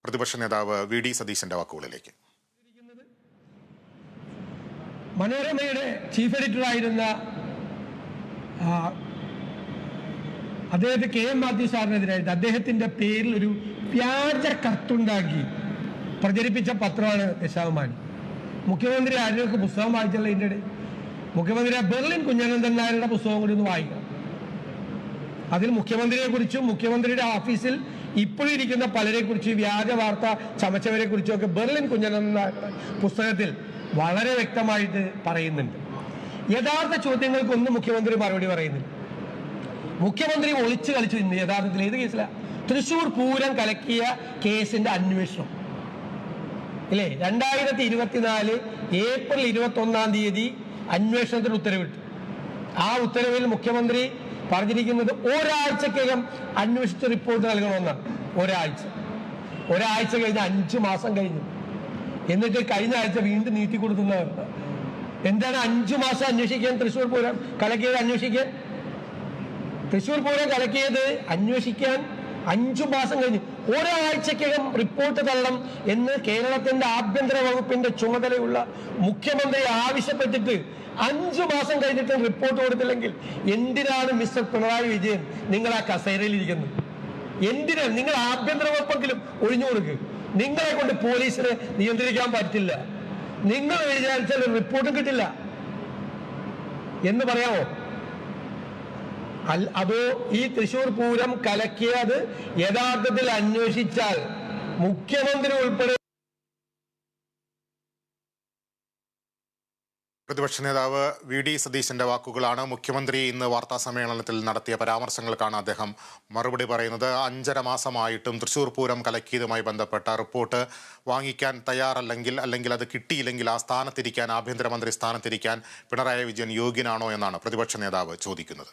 പ്രതിപക്ഷ നേതാവ് V D സതീശന്റെ വാക്കുകളിലേക്ക്. മനോരമയുടെ ചീഫ് എഡിറ്ററായിരുന്ന അദ്ദേഹത്തെ KM മാത്യു സാറിനെതിരായിട്ട് അദ്ദേഹത്തിന്റെ പേരിൽ ഒരു വ്യാജ കത്തുണ്ടാക്കി പ്രചരിപ്പിച്ച പത്രമാണ് ദേശാഭിമാനി. മുഖ്യമന്ത്രി ആരെയൊക്കെ പുസ്തകം വായിച്ചല്ലോ ഇതിൻ്റെ ഇടയിൽ. മുഖ്യമന്ത്രി ബെർലിൻ കുഞ്ഞനന്ദൻ നായരുടെ പുസ്തകം കൂടി ഒന്ന് വായിക്കണം. അതിൽ മുഖ്യമന്ത്രിയെ കുറിച്ചും മുഖ്യമന്ത്രിയുടെ ഓഫീസിൽ ഇപ്പോഴും ഇരിക്കുന്ന പലരെ കുറിച്ച് വ്യാജ വാർത്ത ചമച്ചവരെ കുറിച്ചും ഒക്കെ ബെർലിൻ കുഞ്ഞനന്ദൻ നായരുടെ പുസ്തകത്തിൽ വളരെ വ്യക്തമായിട്ട് പറയുന്നുണ്ട്. യഥാർത്ഥ ചോദ്യങ്ങൾക്കൊന്നും മുഖ്യമന്ത്രി മറുപടി പറയുന്നില്ല. മുഖ്യമന്ത്രി ഒളിച്ചു കളിച്ചു ഇന്ന് യഥാർത്ഥത്തിൽ ഏത് കേസിലാണ്? തൃശൂർ പൂരം കലക്കിയ കേസിന്റെ അന്വേഷണം ഇല്ലേ? 2024 ഏപ്രിൽ 21 അന്വേഷണത്തിന് ഉത്തരവിട്ടു. ആ ഉത്തരവിൽ മുഖ്യമന്ത്രി പറഞ്ഞിരിക്കുന്നത് ഒരാഴ്ചക്കകം അന്വേഷിച്ച് റിപ്പോർട്ട് നൽകണമെന്നാണ്. ഒരാഴ്ച കഴിഞ്ഞ് 5 മാസം കഴിഞ്ഞു. എന്നിട്ട് കഴിഞ്ഞ ആഴ്ച വീണ്ടും നീട്ടിക്കൊടുക്കുന്നവർ എന്താണ് 5 മാസം അന്വേഷിക്കാൻ? തൃശ്ശൂർ പൂരം കലക്കിയത് അന്വേഷിക്കാൻ, തൃശ്ശൂർ പൂരം കലക്കിയത് അന്വേഷിക്കാൻ 5 മാസം കഴിഞ്ഞു. ഒരാഴ്ചക്കകം റിപ്പോർട്ട് തള്ളണം എന്ന് കേരളത്തിന്റെ ആഭ്യന്തര വകുപ്പിന്റെ ചുമതലയുള്ള മുഖ്യമന്ത്രി ആവശ്യപ്പെട്ടിട്ട് 5 മാസം കഴിഞ്ഞിട്ട് റിപ്പോർട്ട് കൊടുത്തില്ലെങ്കിൽ എന്തിനാണ് മിസ്റ്റർ പിണറായി വിജയൻ നിങ്ങൾ ആ കസേരയിൽ ഇരിക്കുന്നത്? എന്തിനാണ്? നിങ്ങൾ ആഭ്യന്തര വകുപ്പെങ്കിലും ഒഴിഞ്ഞു കൊടുക്കുക. നിങ്ങളെ കൊണ്ട് പോലീസിനെ നിയന്ത്രിക്കാൻ പറ്റില്ല. നിങ്ങൾ വിചാരിച്ചാൽ റിപ്പോർട്ടും കിട്ടില്ല എന്ന് പറയാമോ? അതോ ഈ തൃശ്ശൂർ പൂരം കലക്കിയത് യഥാർത്ഥത്തിൽ അന്വേഷിച്ചാൽ മുഖ്യമന്ത്രി ഉൾപ്പെടെ? പ്രതിപക്ഷ നേതാവ് വി ഡി സതീശന്റെ വാക്കുകളാണ്. മുഖ്യമന്ത്രി ഇന്ന് വാർത്താ സമ്മേളനത്തിൽ നടത്തിയ പരാമർശങ്ങൾക്കാണ് അദ്ദേഹം മറുപടി പറയുന്നത്. 5.5 മാസമായിട്ടും തൃശ്ശൂർ പൂരം കലക്കിയതുമായി ബന്ധപ്പെട്ട റിപ്പോർട്ട് വാങ്ങിക്കാൻ തയ്യാറല്ലെങ്കിൽ അത് കിട്ടിയില്ലെങ്കിൽ ആ സ്ഥാനത്തിരിക്കാൻ, ആഭ്യന്തരമന്ത്രി സ്ഥാനത്തിരിക്കാൻ പിണറായി വിജയൻ യോഗ്യനാണോ എന്നാണ് പ്രതിപക്ഷ നേതാവ് ചോദിക്കുന്നത്.